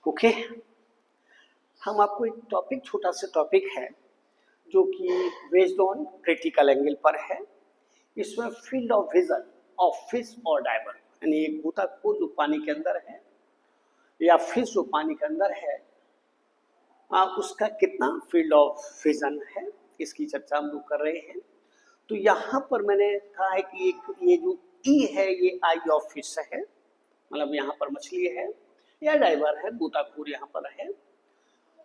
Okay, हम आपको एक टॉपिक, छोटा सा टॉपिक है जो कि बेस्ड ऑन क्रिटिकल एंगल पर है। इसमें field of vision of fish और डाइवर, यानी एक गोताखोर जो पानी के अंदर है या फिश जो पानी के अंदर है, उसका कितना फील्ड ऑफ विजन है, इसकी चर्चा हम लोग कर रहे हैं। तो यहाँ पर मैंने कहा है कि एक ये जो ई है ये आई ऑफ फिश है, मतलब यहाँ पर मछली है या डाइवर है, गोताखोर यहाँ पर है,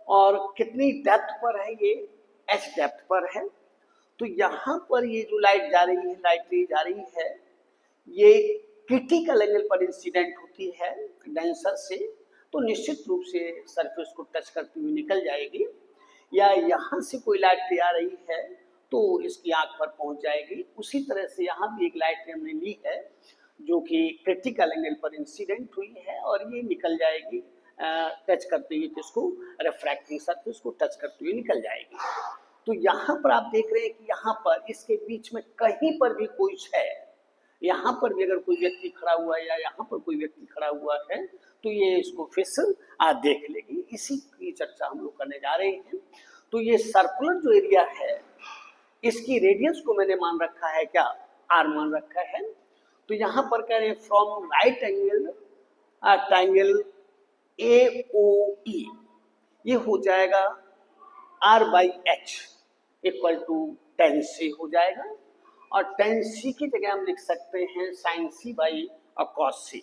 और कितनी डेप्थ पर है, ये एच डेप्थ पर है। तो यहाँ पर ये जो लाइट जा रही है, लाइट रे जा रही है, ये क्रिटिकल एंगल पर इंसिडेंट होती है डेंसर से, तो निश्चित रूप से सरफेस को टच करती हुई निकल जाएगी। या यहाँ से कोई लाइट रे आ रही है तो इसकी आंख पर पहुंच जाएगी। उसी तरह से यहाँ भी एक लाइट रे हमने ली है जो कि क्रिटिकल एंगल पर इंसिडेंट हुई है और ये निकल जाएगी टच करते हुए, इसको रिफ्रैक्टिंग सरफेस को टच करते हुए निकल जाएगी। तो यहाँ पर आप देख रहे हैं कि यहाँ पर इसके बीच में कहीं पर भी कुछ है, यहाँ पर भी अगर कोई व्यक्ति खड़ा हुआ है या यहाँ पर कोई व्यक्ति खड़ा हुआ है तो ये इसको फिश देख लेगी। इसी की चर्चा हम लोग करने जा रहे हैं। तो ये सर्कुलर जो एरिया है इसकी रेडियस को मैंने मान रखा है, क्या आर मान रखा है। तो यहाँ पर कह रहे हैं from right angle triangle AOE, ये हो जाएगा R/H equal to tan C हो जाएगा, और tan C की जगह हम लिख सकते हैं sin C by cos C।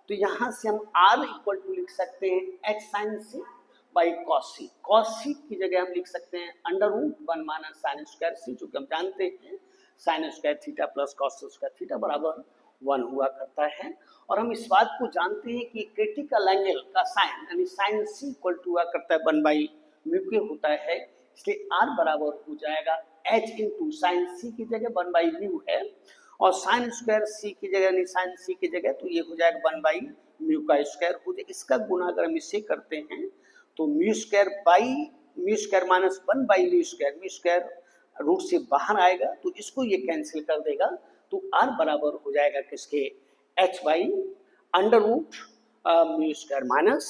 तो यहाँ से हम R इक्वल टू लिख सकते हैं H sin C by cos C। cos C की जगह हम लिख सकते हैं √1 माइनस साइन स्क्वायर C, जो कि हम जानते हैं sine square theta plus cos square theta बराबर 1 हुआ करता है। और हम इस बात को जानते हैं कि क्रिटिकल एंगल का साइन यानी साइन C इक्वल टू हुआ करता है 1/μ के होता है, इसलिए R बराबर हो जाएगा H इंटू साइन C की जगह 1/μ है, और साइन स्क्वायर C की जगह यानी साइन C की जगह तो ये हो जाएगा 1/μ का स्क्वायर हो जाए। इसका गुना अगर हम इससे करते हैं तो μ स्क्वायर माइनस 1/μ स्क्वायर रूट से बाहर आएगा तो इसको ये कैंसिल कर देगा। तो R बराबर हो जाएगा किसके, H बाई √μ स्क्वायर माइनस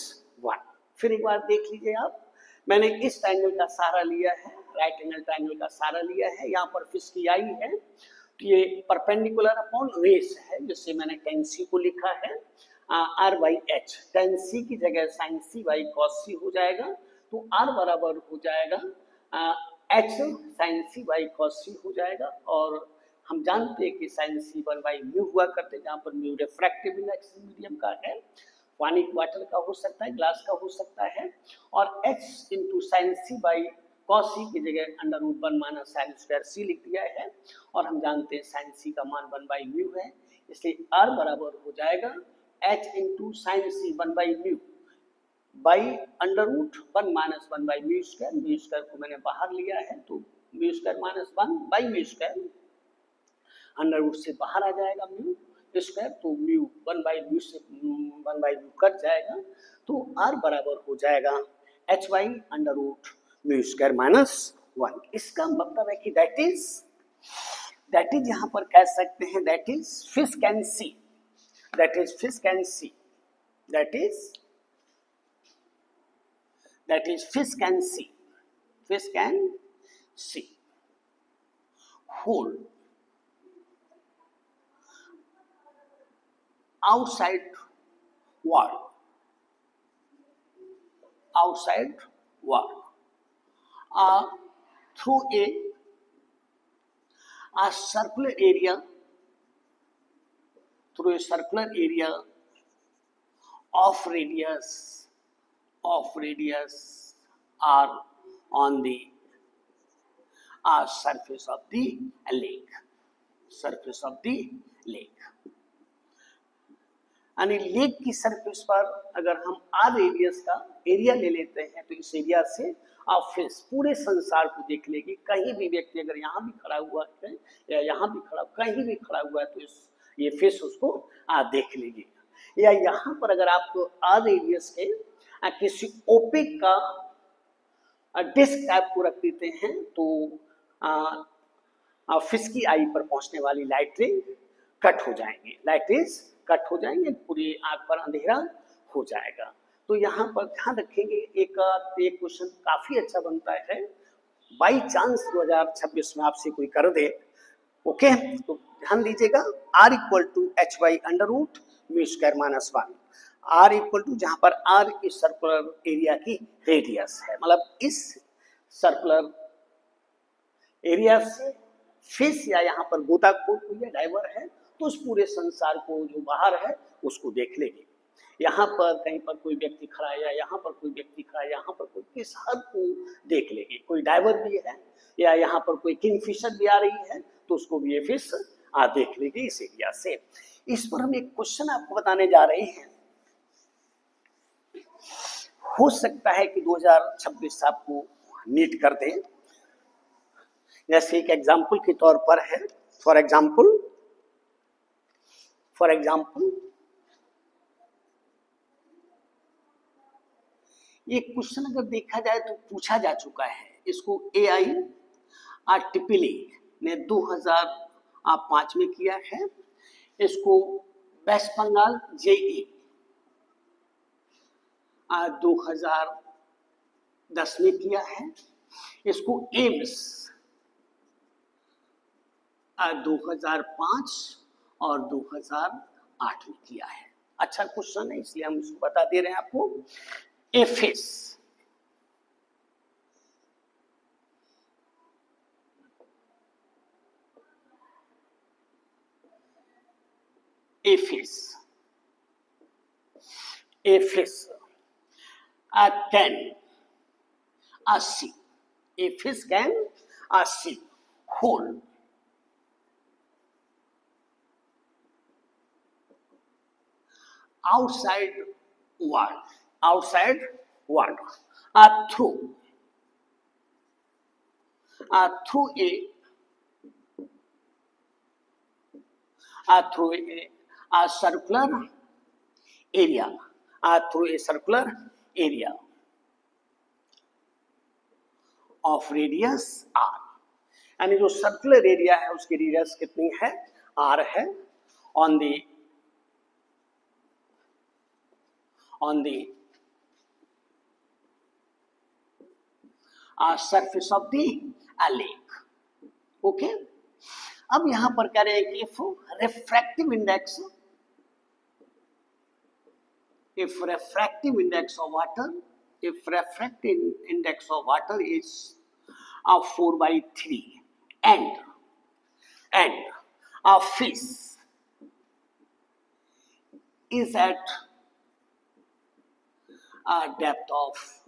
1। फिर एक बार देख लीजिए आप, मैंने इस ट्रायंगल का सहारा लिया है, राइट एंगल ट्रायंगल का सहारा लिया है। यहाँ पर फिश की आई है तो ये परपेंडिकुलर अपॉन रेस है, जिससे मैंने tan C को लिखा है R/H। tan C की जगह sin C by cos C हो जाएगा, तो R बराबर हो जाएगा H sin C by cos C हो जाएगा। और हम जानते हैं कि sin C 1/μ हुआ करते हैं, जहाँ पर μ रिफ्रैक्टिव इंडेक्स मीडियम का है, पानी वाटर का हो सकता है, ग्लास का हो सकता है, और H into sine C by cos C की जगह √1 माइनस साइन स्क्वायर C लिख दिया है, और हम जानते हैं साइन C का मान 1/μ है, इसलिए R बराबर हो जाएगा H into sine C 1/μ by √1 minus 1/μ square. μ square को मैंने बाहर लिया है तो μ स्क्वायर माइनस 1/μ स्क्वायर √ से बाहर आ जाएगा μ स्क्वायर, तो μ 1/μ से 1/μ कट जाएगा, तो R बराबर हो जाएगा H बाई √μ स्क्वायर माइनस 1। इसका मतलब है कि दैट इज यहाँ पर कह सकते हैं that is fish can see, that is fish can see, that is fish can see whole outside world through a circular area of radius r on the surface of the lake, यानी lake की surface पर अगर हम R radius का area ले लेते हैं तो इस एरिया से आप फिश पूरे संसार को देख लेगी। कहीं भी व्यक्ति अगर यहाँ भी खड़ा हुआ है या यहाँ भी खड़ा, कहीं भी खड़ा हुआ है तो ये फिश उसको देख लेगी। या यहाँ पर अगर आप R रेडियस के किसी ओपेक का डिस्क टाइप को रख देते हैं तो फिश की आई पर पहुंचने वाली लाइट रे कट हो जाएंगे, पूरी आंख पर अंधेरा हो जाएगा। तो यहाँ पर ध्यान रखेंगे, एक क्वेश्चन काफी अच्छा बनता है, बाई चांस 2026 में आपसे कोई कर दे, ओके, तो ध्यान दीजिएगा, R equal to H by under root mu square minus 1, R equal to, जहां पर R इस सर्कुलर एरिया की रेडियस है, मतलब इस सर्कुलर एरिया से फेस या यहाँ पर गोताखोर या डाइवर है, तो उस पूरे संसार को जो बाहर है उसको देख लेंगे। यहाँ पर कहीं पर कोई व्यक्ति खड़ा है या यहाँ पर कोई व्यक्ति खड़ा है, यहाँ पर कोई, किस हद को देख लेंगे, कोई डाइवर भी है या यहाँ पर कोई किंगफिशर भी आ रही है तो उसको भी ये फिश देख लेंगे इस एरिया से। इस पर हम एक क्वेश्चन आपको बताने जा रहे हैं, हो सकता है कि 2026 आपको नीट कर दे, जैसे एक एग्जाम्पल के तौर पर है, फॉर एग्जाम्पल ये क्वेश्चन अगर देखा जाए तो पूछा जा चुका है, इसको AIREEE ने 2005 में किया है, इसको वेस्ट बंगाल JEE 2010 में किया है, इसको एम्स 2005 और 2008 में किया है। अच्छा क्वेश्चन है, इसलिए हम इसको बता दे रहे हैं आपको। Aphis can see whole outside world through a circular area, of radius r, यानी जो सर्कुलर एरिया है उसकी रेडियस कितनी है, r है, on the surface of the lake, okay. अब यहां पर कह रहे हैं कि if refractive index of water is 4/3 and a fish is at a depth of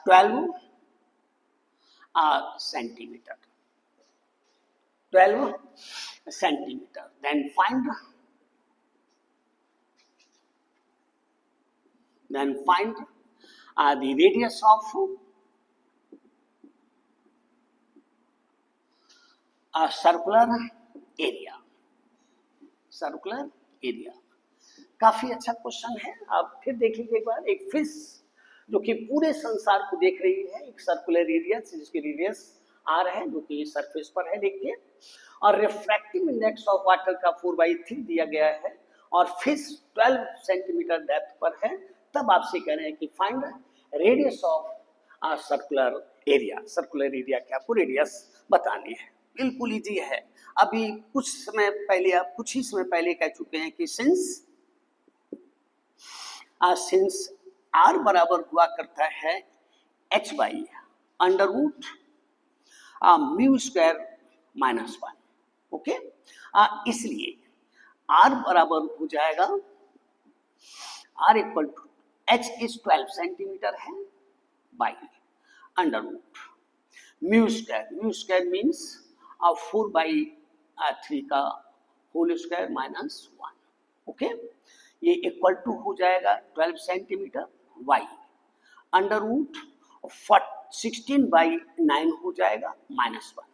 12 centimeter, then find the radius of a circular area। काफी अच्छा क्वेश्चन है। आप फिर देख लीजिए एक बार, एक फिश जो कि पूरे संसार को देख रही है, एक सर्कुलर एरिया जिसकी रेडियस r है, जो कि सरफेस पर है, देखिए, और रिफ्रैक्टिव इंडेक्स ऑफ वाटर का 4/3 दिया गया है और फिश 12 सेंटीमीटर डेप्थ पर है। तब आपसे कह रहे हैं कि find radius of circular area की आपको रेडियस बतानी है। बिल्कुल इजी है। अभी कुछ ही समय पहले कह चुके हैं कि सिंस r बराबर हुआ करता है h by under root mu square minus 1, okay, इसलिए r बराबर हो जाएगा, r equal to h is 12 centimetre है by under root mu square means 4/3 का होल स्क्वायर माइनस 1, ओके, ये इक्वल टू हो जाएगा 12 सेंटीमीटर y अंडर रूट 16/9 हो जाएगा माइनस 1।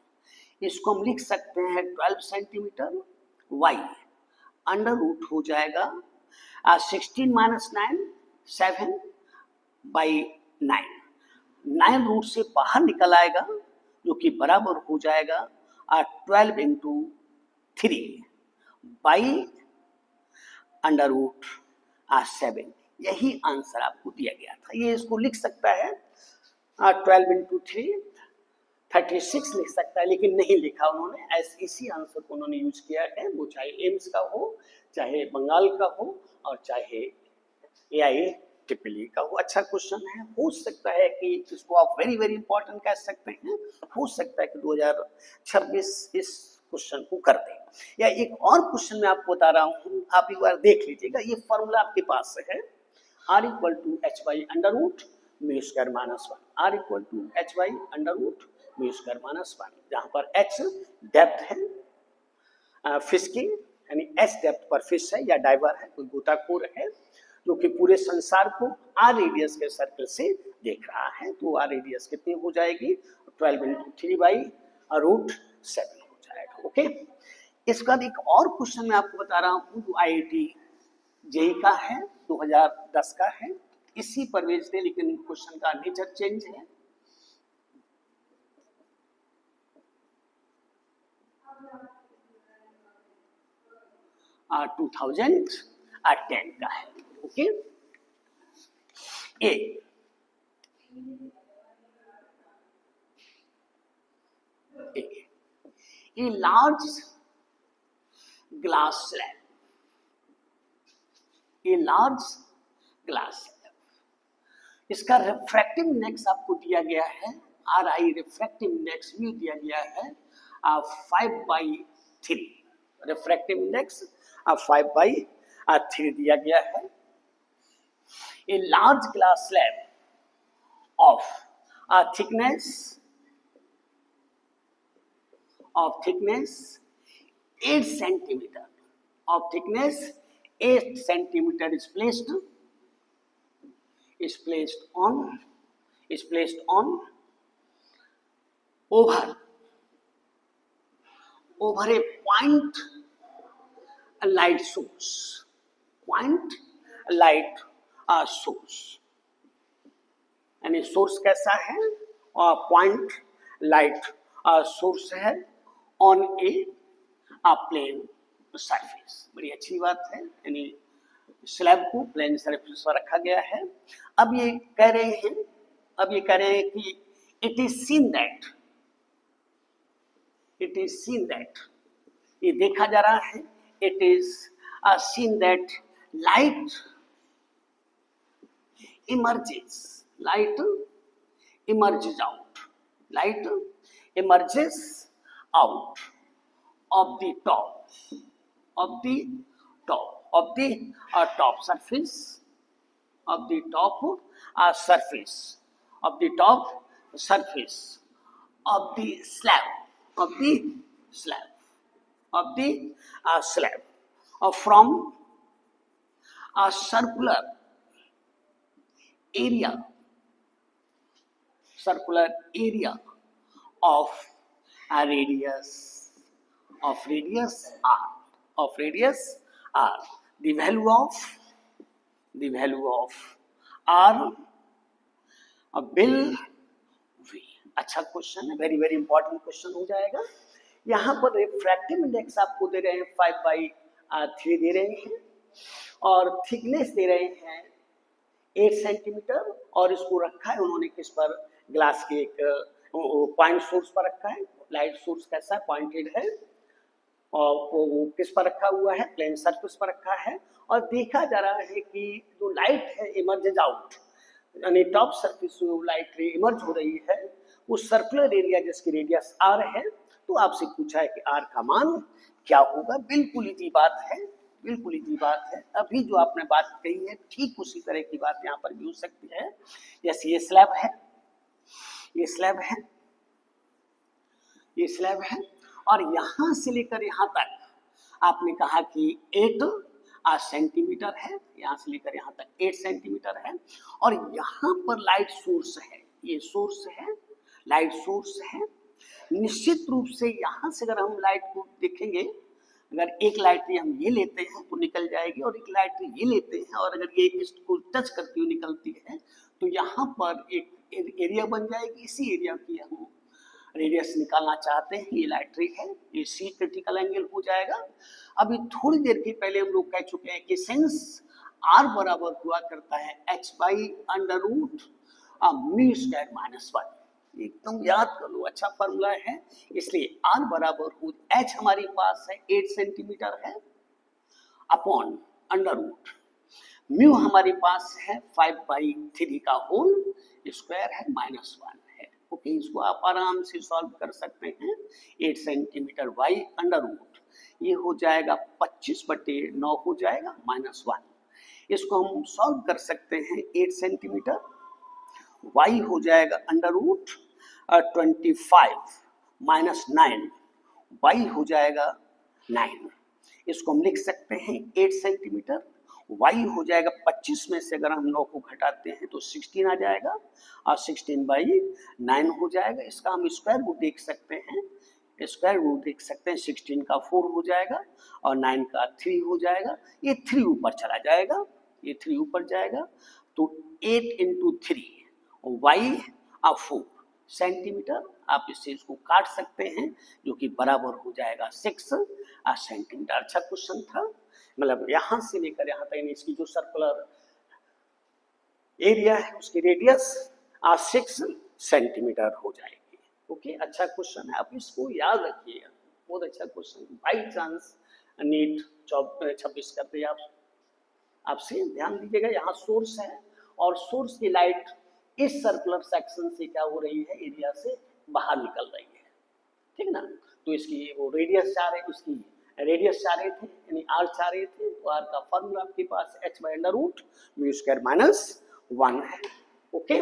इसको हम लिख सकते हैं 12 सेंटीमीटर y अंडर रूट हो जाएगा 16 माइनस 9 7/9, 9 रूट से बाहर निकल आएगा जो कि बराबर हो जाएगा 12 इंटू 3 बाई अंडर रूट 7। यही आंसर आपको दिया गया था। ये इसको लिख सकता है 12 इंटू 3 36 लिख सकता है, लेकिन नहीं लिखा उन्होंने। ऐसे इसी आंसर को उन्होंने यूज किया है, वो चाहे एम्स का हो, चाहे बंगाल का हो, और चाहे AIEEE का हो। अच्छा क्वेश्चन है, हो सकता है कि इसको आप वेरी वेरी इंपॉर्टेंट कह सकते हैं। हो सकता है कि 2026 इस क्वेश्चन को कर दे। या एक और क्वेश्चन मैं आपको बता रहा हूँ, आप एक बार देख लीजिएगा। ये फॉर्मूला आपके पास है, R equal to H by under root mu square minus 1, R equal to H by under root mu square minus 1, जहाँ पर h डेप्थ है फिश की, यानी h डेप्थ पर फिश है या डाइवर है, कोई गोताखोर है जो कि पूरे संसार को r रेडियस के सर्कल से देख रहा है। तो r रेडियस कितनी हो जाएगी, 12 इंटू 3 बाई रूट 7 हो जाएगा। ओके, इसका एक और क्वेश्चन मैं आपको बता रहा हूँ जो IIT JEE का है, 2010 का है, इसी पर बेस्ड है, लेकिन क्वेश्चन का नेचर चेंज है। आ 2010 का है। Okay, a large glass slab, a large glass slab, इसका रिफ्रैक्टिव इंडेक्स आपको दिया गया है, RI रिफ्रैक्टिव इंडेक्स भी दिया गया है 5/3, रिफ्रैक्टिव इंडेक्स 5/3 दिया गया है। A large glass slab of thickness 8 centimeter, of thickness 8 centimeter is placed on over a point light source, यानी सोर्स कैसा है, पॉइंट लाइट सोर्स है ऑन ए प्लेन सरफेस। बड़ी अच्छी बात है, यानी स्लैब को प्लेन सरफेस पर रखा गया है। अब ये कह रहे हैं कि इट इज सीन दैट, ये देखा जा रहा है, it is seen that light emerges out of the top surface of the slab from a circular area of a radius r. The value of r will v। अच्छा question है, very very important question हो जाएगा। यहाँ पर refractive index आपको दे रहे हैं 5/3 दे रहे हैं, और थिकनेस दे रहे हैं 8 सेंटीमीटर, और इसको रखा है उन्होंने किस पर, ग्लास के एक पॉइंट सोर्स पर रखा है। लाइट सोर्स कैसा है, पॉइंटेड है, और वो किस पर रखा हुआ है, प्लेन सरफेस पर रखा है। और देखा जा रहा है कि जो लाइट है इमर्जेज आउट, यानी टॉप सरफेस से लाइट इमर्ज हो रही है, वो सर्कुलर एरिया जिसकी रेडियस r है। तो आपसे पूछा है कि r का मान क्या होगा। बिल्कुल इजी बात है, अभी जो आपने बात कही है ठीक उसी तरह की बात यहाँ पर भी हो सकती है। जैसे ये स्लैब है, और यहाँ से लेकर यहाँ तक आपने कहा कि 8 सेंटीमीटर है, यहाँ से लेकर यहाँ तक 8 सेंटीमीटर है, और यहाँ पर लाइट सोर्स है, ये सोर्स है, लाइट सोर्स है। निश्चित रूप से यहाँ से अगर हम लाइट को देखेंगे, अगर एक लाइट हम ये लेते हैं तो निकल जाएगी, और एक लाइट ये लेते हैं और अगर ये इसको टच करती हुई निकलती है तो यहाँ पर एक एरिया बन जाएगी। इसी एरिया की हम रेडियस निकालना चाहते हैं, ये लाइट रे है, ये सी क्रिटिकल एंगल हो जाएगा। अभी थोड़ी देर के पहले हम लोग कह चुके हैं कि सिंस आर बराबर हुआ करता है h by under root mu square minus 1। एकदम याद कर लो, अच्छा फॉर्मूला है। इसलिए आर बराबर हो h हमारे पास है 8 सेंटीमीटर है अपॉन अंडर रूट म्यू हमारे पास है 5/3 का होल स्क्वायर है -1 है। ओके, इसको आप आराम से सॉल्व कर सकते हैं। 8 सेंटीमीटर बाई अंडर रूट ये हो जाएगा 25/9 हो जाएगा -1। इसको हम सॉल्व कर सकते हैं। 8 सेंटीमीटर y हो जाएगा अंडर रूट 25 -9 y हो जाएगा 9। इसको हम लिख सकते हैं 8 सेंटीमीटर y हो जाएगा 25 में से अगर हम 9 को घटाते हैं तो 16 आ जाएगा और 16/9 हो जाएगा। इसका हम स्क्वायर रूट देख सकते हैं, स्क्वायर रूट देख सकते हैं। 16 का 4 हो जाएगा और 9 का 3 हो जाएगा। ये 3 ऊपर चला जाएगा, ये 3 ऊपर जाएगा तो 8 इंटू 3 y 4 सेंटीमीटर। आप इससे इसको काट सकते हैं जो कि बराबर हो जाएगा 6 सेंटीमीटर। अच्छा क्वेश्चन था, मतलब यहां से लेकर यहां तक इसकी जो सर्कुलर एरिया है उसकी रेडियस 6 सेंटीमीटर हो जाएगी। ओके, अच्छा क्वेश्चन है, आप इसको याद रखिएगा, बहुत अच्छा क्वेश्चन। बाई चांस नीट 26 करते आप आपसे ध्यान दीजिएगा, यहाँ सोर्स है और सोर्स की लाइट इस सर्कुलर सेक्शन से क्या हो रही है, एरिया से बाहर निकल रही है, ठीक ना। तो इसकी वो रेडियस चाह रहे, उसकी रेडियस चाह रहे थे यानी आर चाह रहे थे, तो आर का फॉर्मूला आपके पास h by under root mu square -1 है। ओके,